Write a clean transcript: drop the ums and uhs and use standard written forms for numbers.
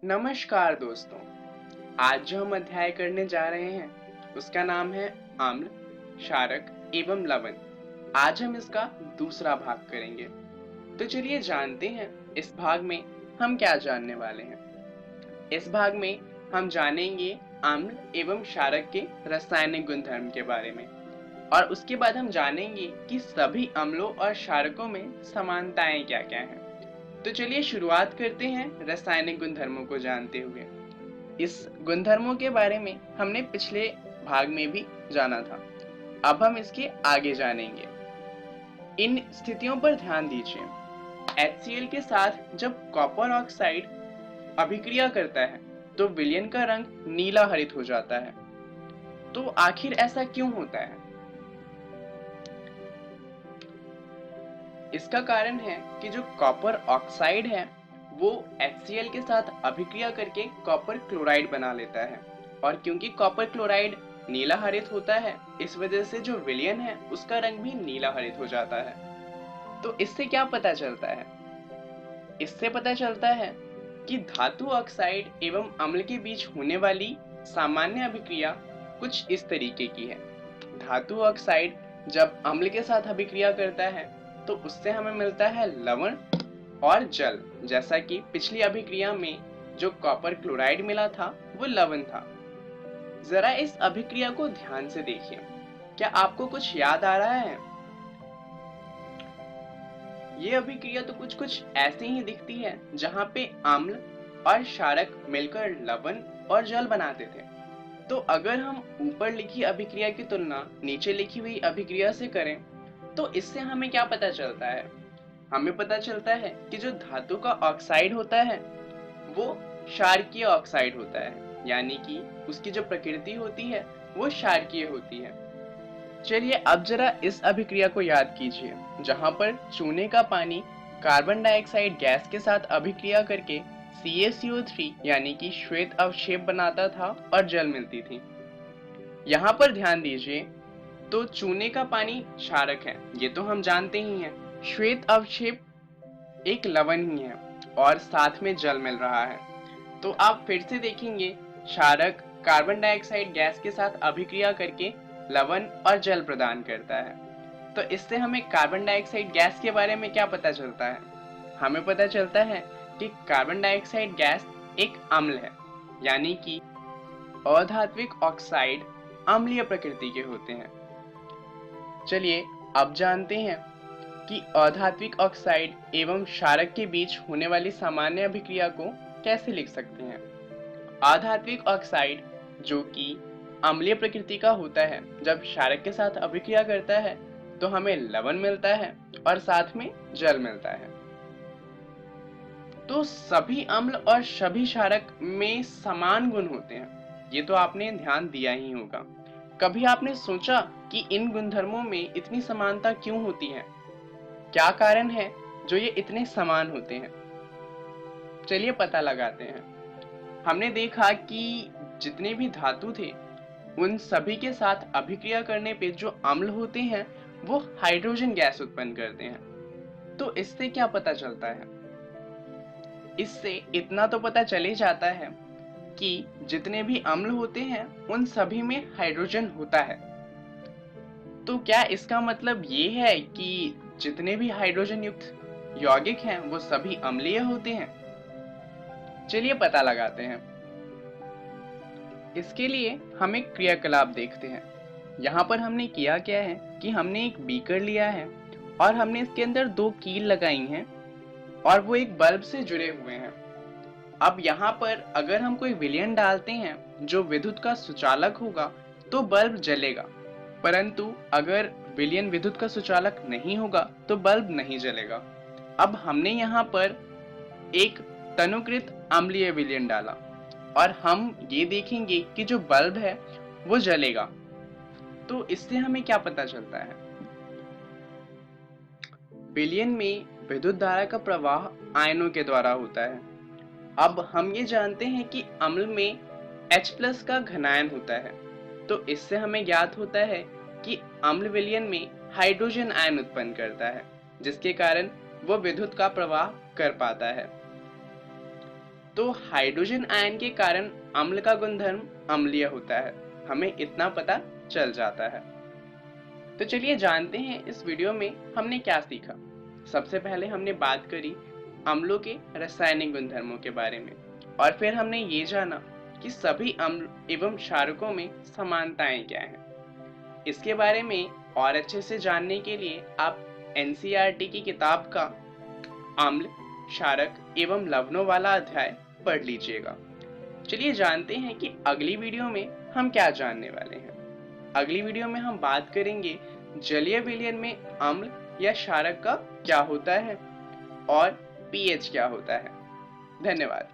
नमस्कार दोस्तों। आज जो हम अध्याय करने जा रहे हैं उसका नाम है आम्ल, क्षारक एवं लवण। आज हम इसका दूसरा भाग करेंगे। तो चलिए जानते हैं इस भाग में हम क्या जानने वाले हैं। इस भाग में हम जानेंगे आम्ल एवं क्षारक के रासायनिक गुणधर्म के बारे में और उसके बाद हम जानेंगे कि सभी अम्लों और क्षारकों में समानताएं क्या-क्या हैं। तो चलिए शुरुआत करते हैं रासायनिक गुणधर्मों को जानते हुए। इस गुणधर्मों के बारे में हमने पिछले भाग में भी जाना था। अब हम इसके आगे जानेंगे। इन स्थितियों पर ध्यान दीजिए। HCl के साथ जब कॉपर ऑक्साइड अभिक्रिया करता है तो विलयन का रंग नीला हरित हो जाता है। तो आखिर ऐसा क्यों होता है? इसका कारण है कि जो कॉपर ऑक्साइड है वो HCl के साथ अभिक्रिया करके कॉपर क्लोराइड बना लेता है और क्योंकि कॉपर क्लोराइड नीला हरित होता है इस वजह से जो विलयन है उसका रंग भी नीला हरित हो जाता है। तो इससे क्या पता चलता है? इससे पता चलता है कि धातु ऑक्साइड एवं अम्ल के बीच होने वाली सामान्य अभिक्रिया कुछ इस तरीके की है। धातु ऑक्साइड जब अम्ल के साथ अभिक्रिया करता है तो उससे हमें मिलता है लवण और जल। जैसा कि पिछली अभिक्रिया में जो कॉपर क्लोराइड मिला था वो लवण था। जरा इस अभिक्रिया को ध्यान से देखिए। क्या आपको कुछ याद आ रहा है? ये अभिक्रिया तो कुछ ऐसे ही दिखती है जहाँ पे अम्ल और क्षारक मिलकर लवण और जल बनाते थे। तो अगर हम ऊपर लिखी अभिक्रिया की तुलना नीचे लिखी हुई अभिक्रिया से करें तो इससे हमें क्या पता चलता है? हमें पता चलता है कि जो धातु का ऑक्साइड होता है वो क्षारकीय ऑक्साइड होता है, यानी कि उसकी जो प्रकृति होती है वो क्षारकीय होती है। चलिए अब जरा इस अभिक्रिया को याद कीजिए जहां पर चूने का पानी कार्बन डाइऑक्साइड गैस के साथ अभिक्रिया करके CaCO3 यानी कि श्वेत अवक्षेप बनाता था और जल मिलती थी। यहाँ पर ध्यान दीजिए, तो चूने का पानी क्षारक है, ये तो हम जानते ही हैं। श्वेत अवक्षेप एक लवण ही है और साथ में जल मिल रहा है। तो आप फिर से देखेंगे, क्षारक कार्बन डाइऑक्साइड गैस के साथ अभिक्रिया करके लवण और जल प्रदान करता है। तो इससे हमें कार्बन डाइऑक्साइड गैस के बारे में क्या पता चलता है? हमें पता चलता है कि कार्बन डाइऑक्साइड गैस एक अम्ल है, यानी कि अधात्विक ऑक्साइड अम्लीय प्रकृति के होते हैं। चलिए अब जानते हैं कि अधात्विक ऑक्साइड एवं क्षारक के बीच होने वाली सामान्य अभिक्रिया को कैसे लिख सकते हैं। अधात्विक ऑक्साइड जो कि अम्लीय प्रकृति का होता है जब क्षारक के साथ अभिक्रिया करता है तो हमें लवण मिलता है और साथ में जल मिलता है। तो सभी अम्ल और सभी क्षारक में समान गुण होते हैं, ये तो आपने ध्यान दिया ही होगा। कभी आपने सोचा कि इन गुणधर्मों में इतनी समानता क्यों होती है? क्या कारण है जो ये इतने समान होते हैं? चलिए पता लगाते हैं। हमने देखा कि जितने भी धातु थे उन सभी के साथ अभिक्रिया करने पे जो अम्ल होते हैं वो हाइड्रोजन गैस उत्पन्न करते हैं। तो इससे क्या पता चलता है? इससे इतना तो पता चले जाता है कि जितने भी अम्ल होते हैं उन सभी में हाइड्रोजन होता है। तो क्या इसका मतलब ये है कि जितने भी हाइड्रोजन युक्त यौगिक हैं वो सभी अम्लीय होते हैं? चलिए पता लगाते हैं। इसके लिए हम एक क्रियाकलाप देखते हैं। यहाँ पर हमने किया क्या है कि हमने एक बीकर लिया है और हमने इसके अंदर दो कील लगाई हैं और वो एक बल्ब से जुड़े हुए हैं। अब यहाँ पर अगर हम कोई विलयन डालते हैं जो विद्युत का सुचालक होगा तो बल्ब जलेगा, परंतु अगर विलयन विद्युत का सुचालक नहीं होगा तो बल्ब नहीं जलेगा। अब हमने यहाँ पर एक तनुकृत अम्लीय विलयन डाला और हम ये देखेंगे कि जो बल्ब है वो जलेगा। तो इससे हमें क्या पता चलता है? विलयन में विद्युत धारा का प्रवाह आयनों के द्वारा होता है। अब हम ये जानते हैं कि अम्ल में H+ का घनायन होता है, तो इससे हमें ज्ञात होता है कि अम्ल विलयन में हाइड्रोजन आयन उत्पन्न करता है, जिसके कारण वो विद्युत का प्रवाह कर पाता है। तो हाइड्रोजन आयन के कारण अम्ल का गुणधर्म अम्लीय होता है, हमें इतना पता चल जाता है। तो चलिए जानते हैं इस वीडियो में हमने क्या सीखा। सबसे पहले हमने बात करी अम्लों के रासायनिक गुणधर्मों के बारे में, और फिर हमने ये जाना कि सभी अम्ल एवं क्षारकों में समानताएं क्या हैं। इसके बारे में और अच्छे से जानने के लिए आप एनसीईआरटी की किताब का अम्ल, क्षारक एवं लवणों वाला अध्याय पढ़ लीजिएगा। चलिए जानते हैं कि अगली वीडियो में हम क्या जानने वाले हैं। अगली वीडियो में हम बात करेंगे जलीय विलयन में अम्ल या क्षारक का क्या होता है और पीएच क्या होता है। धन्यवाद।